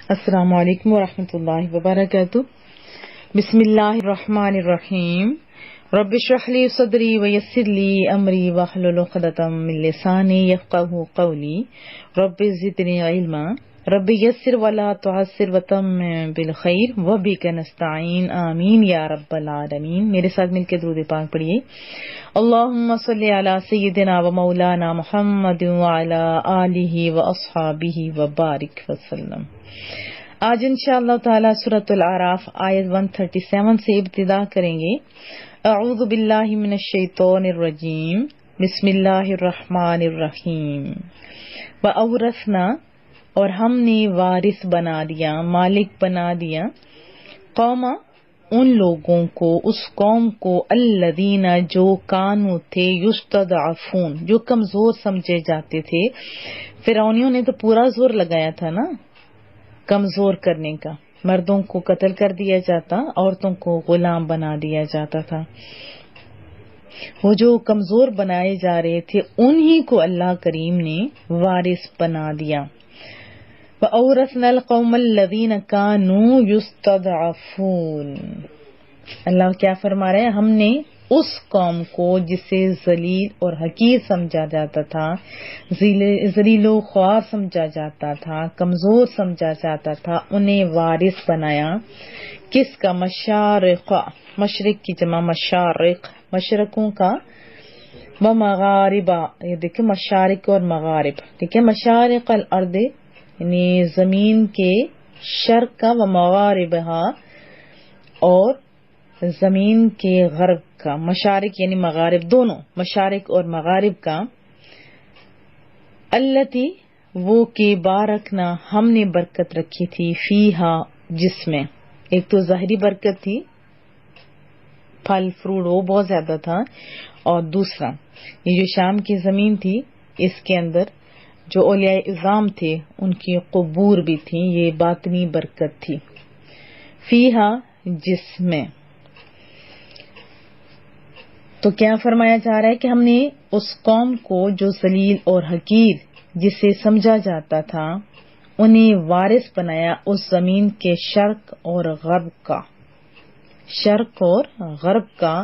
السلام علیکم ورحمۃ اللہ وبرکاتہ۔ بسم اللہ الرحمن الرحیم۔ رب اشرح لی صدری ویسر لی امری واحلل عقدۃ من لسانی یفقہوا قولی۔ رب زدنی علما، رب یسر ولا تعسر وتمم بالخیر وبک نستعین، آمین یا رب العالمین۔ میرے ساتھ مل کے درود پاک پڑھیے۔ اللہم صلی علی سیدنا و مولانا محمد وعلی آلہ واصحابہ وبارک وسلم۔ آج انشاءاللہ تعالی سورۃ الاعراف آیت 137 سے ابتدا کریں گے۔ اعوذ باللہ من الشیطان الرجیم، بسم اللہ الرحمن الرحیم۔ وَأَوْرَثْنَا، اور ہم نے وارث بنا دیا، مالک بنا دیا، قوم، ان لوگوں کو، اس قوم کو، الذین، جو کانوا تھے، یستضعفون، جو کمزور سمجھے جاتے تھے۔ فرعونیوں نے تو پورا زور لگایا تھا نا کمزور کرنے کا، مردوں کو قتل کر دیا جاتا، عورتوں کو غلام بنا دیا جاتا تھا۔ وہ جو کمزور بنائے جا رہے تھے انہی کو اللہ کریم نے وارث بنا دیا۔ وَأَوْرَثْنَا الْقَوْمَ الَّذِينَ كَانُوا يُسْتَضْعَفُونَ۔ اللہ کیا فرما رہے ہیں؟ ہم نے اس قوم کو جسے ذلیل اور حقیر سمجھا جاتا تھا، ذلیل و خوار سمجھا جاتا تھا، کمزور سمجھا جاتا تھا، انہیں وارث بنایا۔ کس کا؟ مشارق، مشرق کی جمع مشارق، مشرقوں کا، و مغاربہ، یہ دیکھیں مشارق اور مغارب، ٹھیک ہے، مشارق الارض یعنی زمین کے شرق کا، و مغاربہا، اور زمین کے غرب کا، مشارق یعنی مغارب، دونوں مشارق اور مغارب کا۔ التی، وہ کہ بارکنا، ہم نے برکت رکھی تھی، فیہا، جس میں، ایک تو ظاہری برکت تھی، پھل فروٹ وہ بہت زیادہ تھا، اور دوسرا یہ جو شام کی زمین تھی اس کے اندر جو اولیاء اعظام تھے ان کی قبور بھی تھیں، یہ باطنی برکت تھی۔ فیہا، جس میں، تو کیا فرمایا جا رہا ہے کہ ہم نے اس قوم کو جو ذلیل اور حقیر جسے سمجھا جاتا تھا انہیں وارث بنایا اس زمین کے شرق اور غرب کا، شرق اور غرب کا،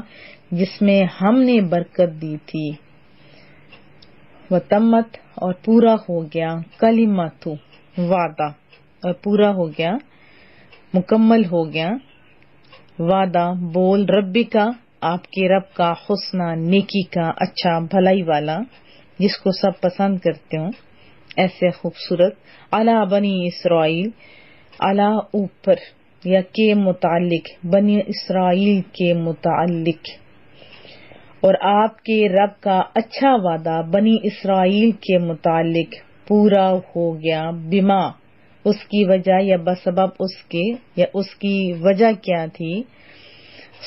جس میں ہم نے برکت دی تھی۔ وتمت، اور پورا ہو گیا، کلمت، وعدہ، اور پورا ہو گیا، مکمل ہو گیا، وعدہ، بول، ربی کا، آپ کے رب کا، حسنہ، نیکی کا، اچھا، بھلائی والا، جس کو سب پسند کرتے ہوں، ایسے خوبصورت، علی بنی اسرائیل، علی اوپر، یا کے متعلق، بنی اسرائیل کے متعلق، اور آپ کے رب کا اچھا وعدہ بنی اسرائیل کے متعلق پورا ہو گیا، بما، اس کی وجہ یا بسبب اس کے، یا اس کی وجہ کیا تھی؟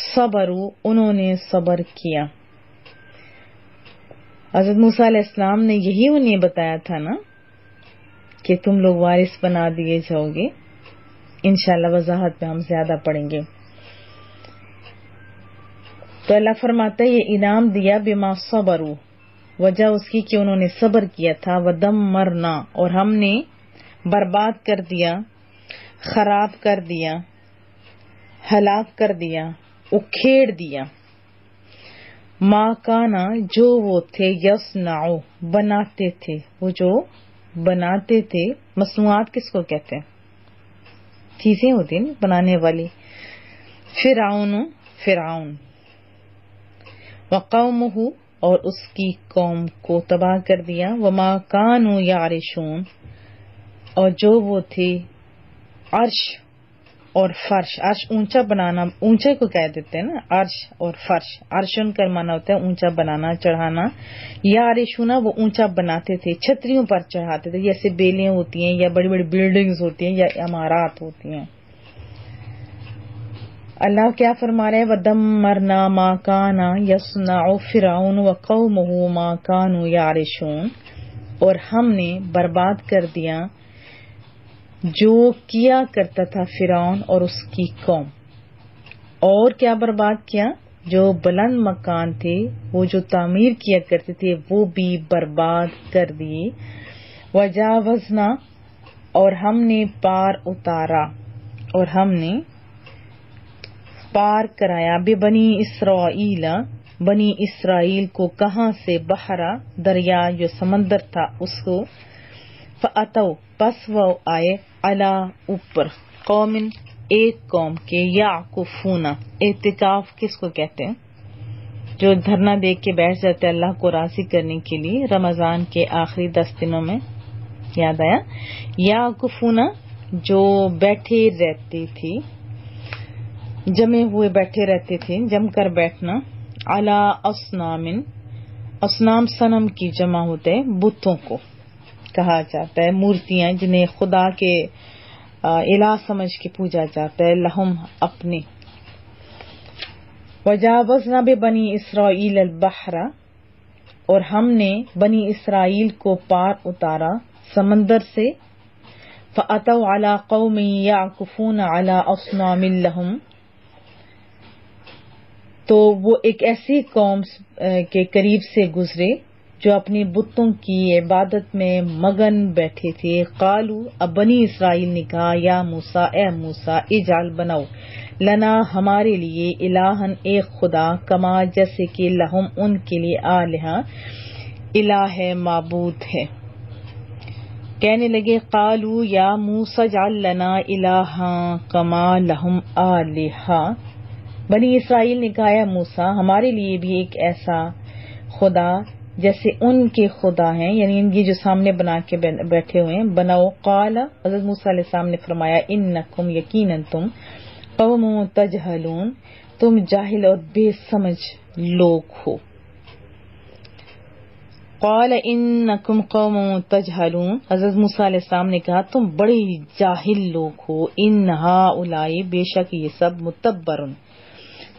صبروا، انہوں نے صبر کیا۔ حضرت موسیٰ علیہ السلام نے یہی انہیں بتایا تھا نا کہ تم لوگ وارث بنا دیے جاؤ گے۔ انشاءاللہ وضاحت میں ہم زیادہ پڑھیں گے۔ تو اللہ فرماتا ہے یہ انعام دیا، بما صبروا، وجہ اس کی کہ انہوں نے صبر کیا تھا، ودمرنا، اور ہم نے برباد کر دیا، خراب کر دیا، ہلاک کر دیا، اکھیڑ دیا، ما کانا، جو وہ تھے، یصنعو، بناتے تھے، وہ جو بناتے تھے، مصنوعات کس کو کہتے ہیں؟ چیزیں ہوتی ہیں بنانے والی۔ فرعون، وقومہ، اور اس کی قوم کو تباہ کر دیا، وما کانوا یعرشون، اور جو وہ تھے، عرش اور فرش، عرش اونچا بنانا، اونچے کو کہہ دیتے ہیں نا عرش اور فرش، عرشن کا معنی ہوتا ہے اونچا بنانا، چڑھانا، یعرشون، وہ اونچا بناتے تھے، چھتریوں پر چڑھاتے تھے، جیسے بیلیں ہوتی ہیں یا بڑی بڑی بلڈنگز ہوتی ہیں یا عمارات ہوتی ہیں۔ اللہ کیا فرما رہے ہیں؟ وَدَمَّرْنَا مَا كَانَ يَصْنَعُ فِرْعَوْنُ وَقَوْمُهُ مَا كَانُوا يَعْرِشُونَ، اور ہم نے برباد کر دیا جو کیا کرتا تھا فرعون اور اس کی قوم، اور کیا برباد کیا؟ جو بلند مکان تھے، وہ جو تعمیر کیا کرتے تھے وہ بھی برباد کر دیے۔ وَجَاوَزْنَا، اور ہم نے پار کرایا بے بنی اسرائیل کو کہاں سے بحرا دریا جو سمندر تھا اس کو فَأَتَوْا پس وہ آئے علی اوپر قوم ایک قوم کے یعکفون اعتکاف کس کو کہتے ہیں جو دھرنا دیکھ کے بیٹھ جاتے ہیں اللہ کو راضی کرنے کے لیے رمضان کے آخری 10 دنوں میں. یاد آیا یعکفون جو بیٹھے رہتے تھے جمے ہوئے بیٹھے رہتے تھے جم کر بیٹھنا علی اصنام صنم کی جمع ہوتے ہیں بتوں کو کہا جاتا ہے مورتیاں جنہیں خدا کے الہ سمجھ کے پوجا جاتا ہے لہم اپنے. وجاوزنا ببنی اسرائیل البحر اور ہم نے بنی اسرائیل کو پار اتارا سمندر سے فأتوا علی قوم یعکفون علی اصنام لہم تو وہ ایک ایسی قوم کے قریب سے گزرے جو اپنی بتوں کی عبادت میں مگن بیٹھے تھے. قالو اب بنی اسرائیل نے کہا یا موسیٰ اے موسیٰ اجعل بناؤ لنا ہمارے لیے الہن ایک خدا کما جیسے کہ لہم ان کے لیے آلہہ الہ ہے معبود ہے. کہنے لگے قالو یا موسیٰ اجعل لنا الہا کما لہم آلہہ بنی اسرائیل نے کہا یا موسیٰ ہمارے لیے بھی ایک ایسا خدا جیسے ان کے خدا ہیں یعنی یہ جو سامنے بنا کے بیٹھے ہوئے ہیں بناؤ. قال حضرت موسیٰ علیہ السلام نے فرمایا انکم یقیناً تم قوم تجہلون تم جاہل اور بے سمجھ لوگ ہو. قال انکم قوم تجہلون حضرت موسیٰ علیہ السلام نے کہا تم بڑے جاہل لوگ ہو. ان ہؤلاء بے شک یہ سب متبرن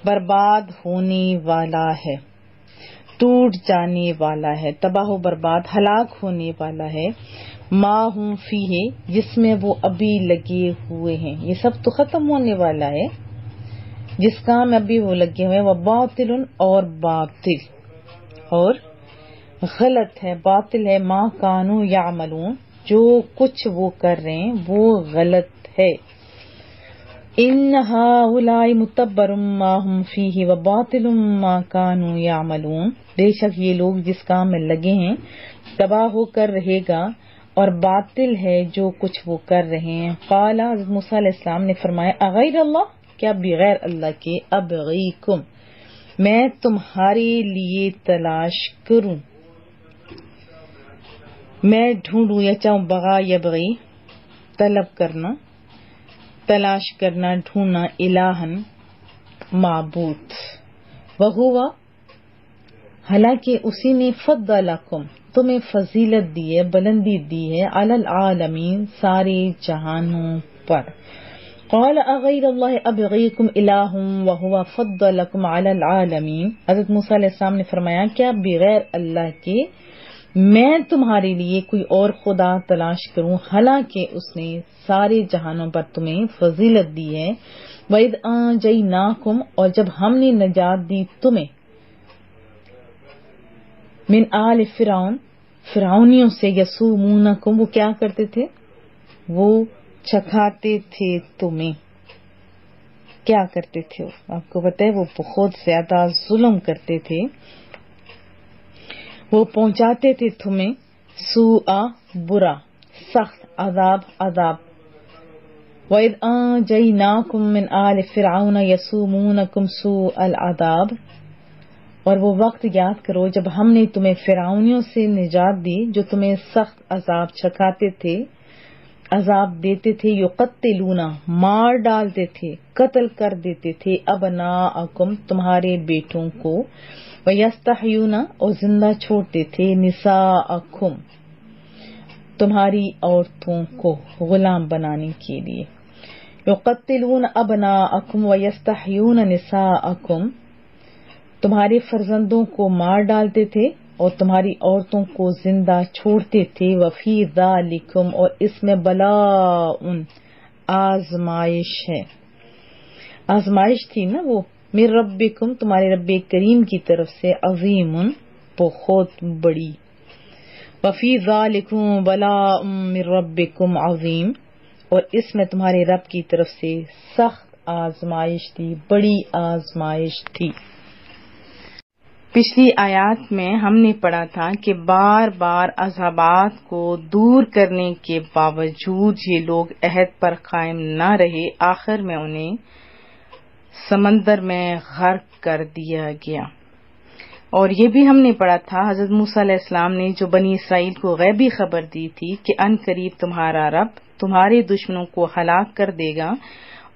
برباد ہونے والا ہے ٹوٹ جانے والا ہے تباہ و برباد ہلاک ہونے والا ہے ما ہم فیہ جس میں وہ ابھی لگے ہوئے ہیں یہ سب تو ختم ہونے والا ہے جس کام میں ابھی وہ لگے ہوئے ہیں. وہ باطل اور غلط ہے باطل ہے ما کانوا یعملون جو کچھ وہ کر رہے ہیں وہ غلط ہے. ان ہؤلاء متبر ما هم فیہ وباطل ما کانوا یعملون بے شک یہ لوگ جس کام میں لگے ہیں تباہ ہو کر رہے گا اور باطل ہے جو کچھ وہ کر رہے ہیں. قال حضرت موسیٰ علیہ السلام نے فرمایا اغیر اللہ کیا بغیر اللہ کے ابغیکم میں تمہارے لیے تلاش کروں میں ڈھونڈوں یا چاہوں بغا یبغی طلب کرنا تلاش کرنا ڈھونڈنا الہن معبود وہوا حالانکہ اسی نے فضلکم تمہیں فضیلت دی ہے بلندی دی ہے علی العالمین سارے جہانوں پر. قال اغیر اللہ ابغیکم الہ وہو فضلکم علی العالمین حضرت موسیٰ علیہ السلام نے فرمایا کیا بغیر اللہ کے میں تمہارے لیے کوئی اور خدا تلاش کروں حالانکہ اس نے سارے جہانوں پر تمہیں فضیلت دی ہے. وَإِذْ أَنْجَيْنَاكُمْ اور جب ہم نے نجات دی تمہیں من آل فرعونیوں سے یسومونکم وہ کیا کرتے تھے وہ چکھاتے تھے تمہیں کیا کرتے تھے آپ کو پتہ ہے وہ بہت زیادہ ظلم کرتے تھے وہ پہنچاتے تھے تمہیں سوء برا سخت عذاب. وَإِذْ أَنْجَيْنَاكُمْ مِنْ آلِ فِرْعَوْنَ يَسُومُونَكُمْ سُوءَ الْعَذَابِ اور وہ وقت یاد کرو جب ہم نے تمہیں فرعونیوں سے نجات دی جو تمہیں سخت عذاب چکھاتے تھے عذاب دیتے تھے. یقتلون مار ڈالتے تھے قتل کر دیتے تھے ابناءکم تمہارے بیٹوں کو وَيَسْتَحْيُونَ اور زندہ چھوڑتے تھے نساءکم تمہاری عورتوں کو غلام بنانے کے لیے. یقتلون ابناءکم وَيَسْتَحْيُونَ نساءکم تمہارے فرزندوں کو مار ڈالتے تھے اور تمہاری عورتوں کو زندہ چھوڑتے تھے. وفی ذالکم اور اس میں بلاء آزمائش ہے آزمائش تھی نا وہ من ربکم تمہارے رب کریم کی طرف سے عظیم بہت بڑی. وفی ذالکم بلاء من ربکم عظیم، اور اس میں تمہارے رب کی طرف سے سخت آزمائش تھی، بڑی آزمائش تھی۔ پچھلی آیات میں ہم نے پڑھا تھا کہ بار بار عذابات کو دور کرنے کے باوجود یہ لوگ عہد پر قائم نہ رہے، آخر میں انہیں سمندر میں غرق کر دیا گیا۔ اور یہ بھی ہم نے پڑھا تھا حضرت موسیٰ علیہ السلام نے جو بنی اسرائیل کو غیبی خبر دی تھی کہ ان قریب تمہارا رب تمہارے دشمنوں کو ہلاک کر دے گا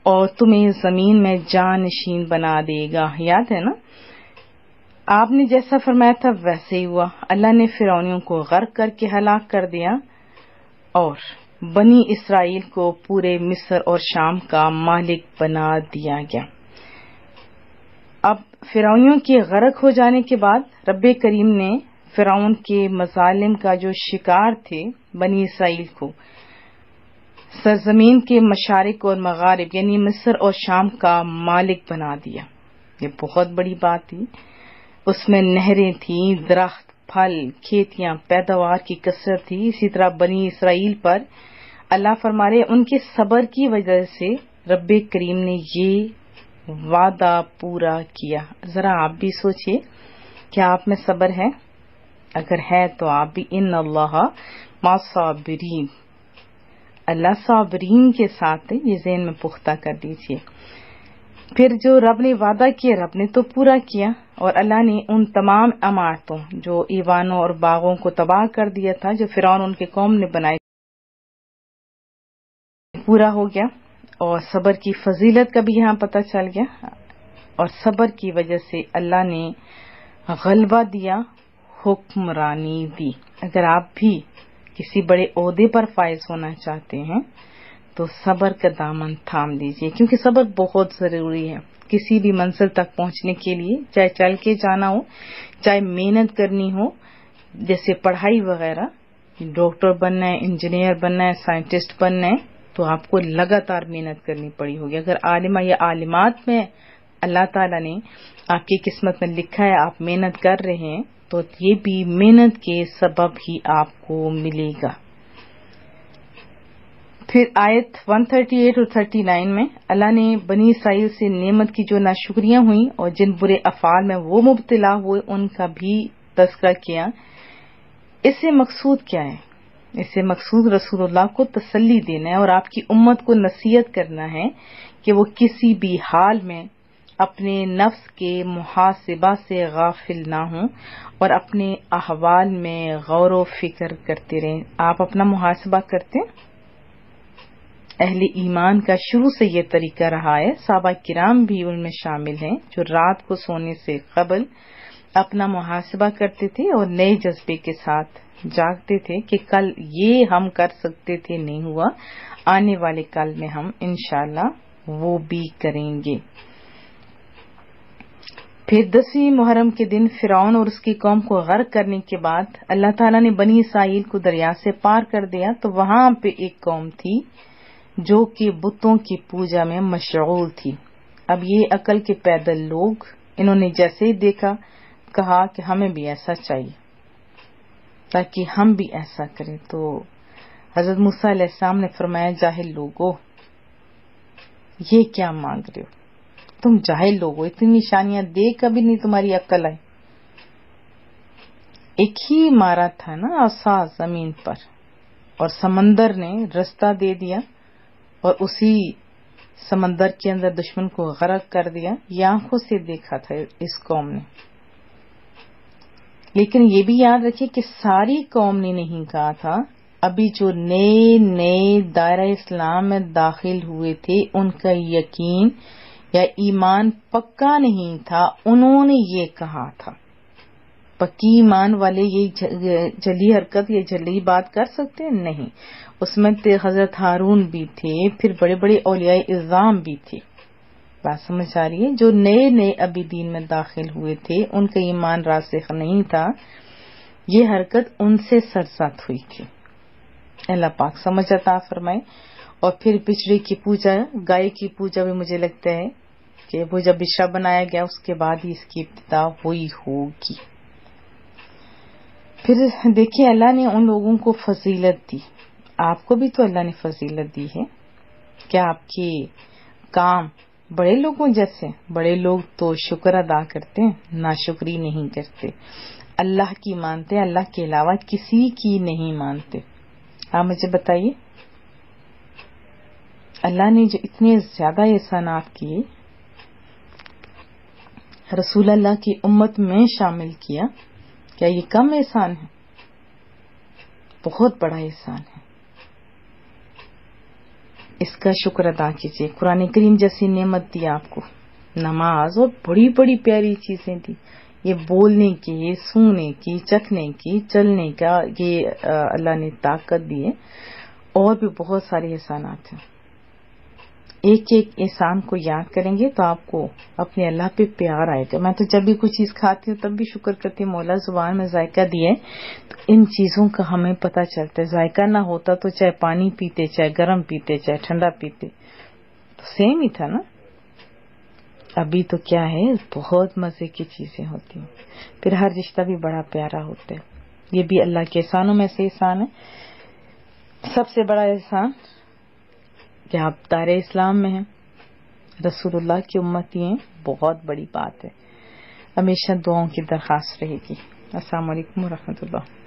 اور تمہیں زمین میں جانشین بنا دے گا، یاد ہے نا؟ آپ نے جیسا فرمایا تھا ویسے ہی ہوا، اللہ نے فرعونیوں کو غرق کر کے ہلاک کر دیا اور بنی اسرائیل کو پورے مصر اور شام کا مالک بنا دیا گیا۔ اب فرعونیوں کے غرق ہو جانے کے بعد رب کریم نے فرعون کے مظالم کا جو شکار تھے بنی اسرائیل کو سرزمین کے مشارق اور مغارب یعنی مصر اور شام کا مالک بنا دیا۔ یہ بہت بڑی بات تھی، اس میں نہریں تھیں، درخت، پھل، کھیتیاں، پیداوار کی کثرت تھی۔ اسی طرح بنی اسرائیل پر اللہ فرما رہے ان کے صبر کی وجہ سے رب کریم نے یہ وعدہ پورا کیا۔ ذرا آپ بھی سوچئے کیا آپ میں صبر ہے؟ اگر ہے تو آپ بھی ان اللہ مع صابرین، اللہ صابرین کے ساتھ ہے، یہ ذہن میں پختہ کر دیجئے۔ پھر جو رب نے وعدہ کیا رب نے تو پورا کیا، اور اللہ نے ان تمام عمارتوں جو ایوانوں اور باغوں کو تباہ کر دیا تھا جو فرعون ان کے قوم نے بنائے پورا ہو گیا، اور صبر کی فضیلت کا بھی یہاں پتہ چل گیا، اور صبر کی وجہ سے اللہ نے غلبہ دیا، حکمرانی دی۔ اگر آپ بھی کسی بڑے عہدے پر فائز ہونا چاہتے ہیں تو صبر کا دامن تھام لیجئے، کیونکہ صبر بہت ضروری ہے کسی بھی منزل تک پہنچنے کے لیے، چاہے چل کے جانا ہو، چاہے محنت کرنی ہو، جیسے پڑھائی وغیرہ، ڈاکٹر بننا ہے، انجینئر بننا ہے، سائنٹسٹ بننا ہے، تو آپ کو لگاتار محنت کرنی پڑی ہوگی۔ اگر عالمہ یا عالمات میں اللہ تعالیٰ نے آپ کی قسمت میں لکھا ہے آپ محنت کر رہے ہیں تو یہ بھی محنت کے سبب ہی آپ کو ملے گا۔ پھر آیت 138 اور 39 میں اللہ نے بنی اسرائیل سے نعمت کی جو ناشکریاں ہوئیں اور جن برے افعال میں وہ مبتلا ہوئے ان کا بھی تذکرہ کیا۔ اس سے مقصود کیا ہے؟ اس سے مقصود رسول اللہ کو تسلی دینا ہے اور آپ کی امت کو نصیحت کرنا ہے کہ وہ کسی بھی حال میں اپنے نفس کے محاسبہ سے غافل نہ ہوں اور اپنے احوال میں غور و فکر کرتے رہیں۔ آپ اپنا محاسبہ کرتے ہیں؟ اہل ایمان کا شروع سے یہ طریقہ رہا ہے، صحابہ کرام بھی ان میں شامل ہیں جو رات کو سونے سے قبل اپنا محاسبہ کرتے تھے اور نئے جذبے کے ساتھ جاگتے تھے کہ کل یہ ہم کر سکتے تھے نہیں ہوا، آنے والے کل میں ہم انشاءاللہ وہ بھی کریں گے۔ پھر 10ویں محرم کے دن فرعون اور اس کی قوم کو غرق کرنے کے بعد اللہ تعالیٰ نے بنی اسرائیل کو دریا سے پار کر دیا، تو وہاں پہ ایک قوم تھی جو کہ بتوں کی پوجا میں مشغول تھی۔ اب یہ عقل کے پیدل لوگ، انہوں نے جیسے ہی دیکھا کہا کہ ہمیں بھی ایسا چاہیے تاکہ ہم بھی ایسا کریں۔ تو حضرت موسیٰ علیہ السلام نے فرمایا جاہل لوگو یہ کیا مانگ رہے ہو؟ تم جاہل لوگو، اتنی نشانیاں دیکھ کبھی نہیں تمہاری عقل آئی؟ ایک ہی مارا تھا نا عصا زمین پر اور سمندر نے رستہ دے دیا اور اسی سمندر کے اندر دشمن کو غرق کر دیا، یہ آنکھوں سے دیکھا تھا اس قوم نے۔ لیکن یہ بھی یاد رکھیے کہ ساری قوم نے نہیں کہا تھا، ابھی جو نئے دائرہ اسلام میں داخل ہوئے تھے ان کا یقین یا ایمان پکا نہیں تھا، انہوں نے یہ کہا تھا۔ پکی ایمان والے یہ جلی حرکت یا جلی بات کر سکتے ہیں؟ نہیں، اس میں حضرت ہارون بھی تھے، پھر بڑے بڑے اولیاء اعظام بھی تھے۔ بات سمجھ آ رہی ہے؟ جو نئے ابھی دین میں داخل ہوئے تھے ان کا ایمان راسخ نہیں تھا، یہ حرکت ان سے سرزد ہوئی تھی۔ اللہ پاک سمجھ عطا فرمائے۔ اور پھر بچڑے کی پوجا، گائے کی پوجا بھی مجھے لگتا ہے کہ وہ جب بچڑا بنایا گیا اس کے بعد ہی اس کی ابتدا ہوئی ہوگی۔ پھر دیکھیے اللہ نے ان لوگوں کو فضیلت دی، آپ کو بھی تو اللہ نے فضیلت دی ہے. کیا آپ کے کام بڑے لوگوں جیسے؟ بڑے لوگ تو شکر ادا کرتے ہیں، ناشکری نہیں کرتے، اللہ کی مانتے، اللہ کے علاوہ کسی کی نہیں مانتے. آپ مجھے بتائیے اللہ نے جو اتنے زیادہ احسانات کیے، رسول اللہ کی امت میں شامل کیا، کیا یہ کم احسان ہے؟ بہت بڑا احسان ہے. اس کا شکر ادا کیجیے. قرآن کریم جیسی نعمت دی آپ کو، نماز اور بڑی بڑی پیاری چیزیں دی، یہ بولنے کی، یہ سوننے کی، چکھنے کی، چلنے کا، یہ اللہ نے طاقت دی ہے. اور بھی بہت سارے احسانات ہیں. ایک ایک احسان کو یاد کریں گے تو آپ کو اپنے اللہ پہ پیار آئے گا. میں تو جب بھی کوئی چیز کھاتی ہوں تب بھی شکر کرتی ہوں، مولا زبان میں ذائقہ دیے تو ان چیزوں کا ہمیں پتہ چلتا ہے. ذائقہ نہ ہوتا تو چاہے پانی پیتے، چاہے گرم پیتے، چاہے ٹھنڈا پیتے، تو سیم ہی تھا نا. ابھی تو کیا ہے، بہت مزے کی چیزیں ہوتی ہیں. پھر ہر رشتہ بھی بڑا پیارا ہوتا ہے. یہ بھی اللہ کے احسانوں میں سے احسان ہے. سب سے بڑا احسان کہ آپ دار اسلام میں ہیں، رسول اللہ کی امتی ہیں، بہت بڑی بات ہے. ہمیشہ دعاؤں کی درخواست رہے گی. السلام علیکم ورحمۃ اللہ.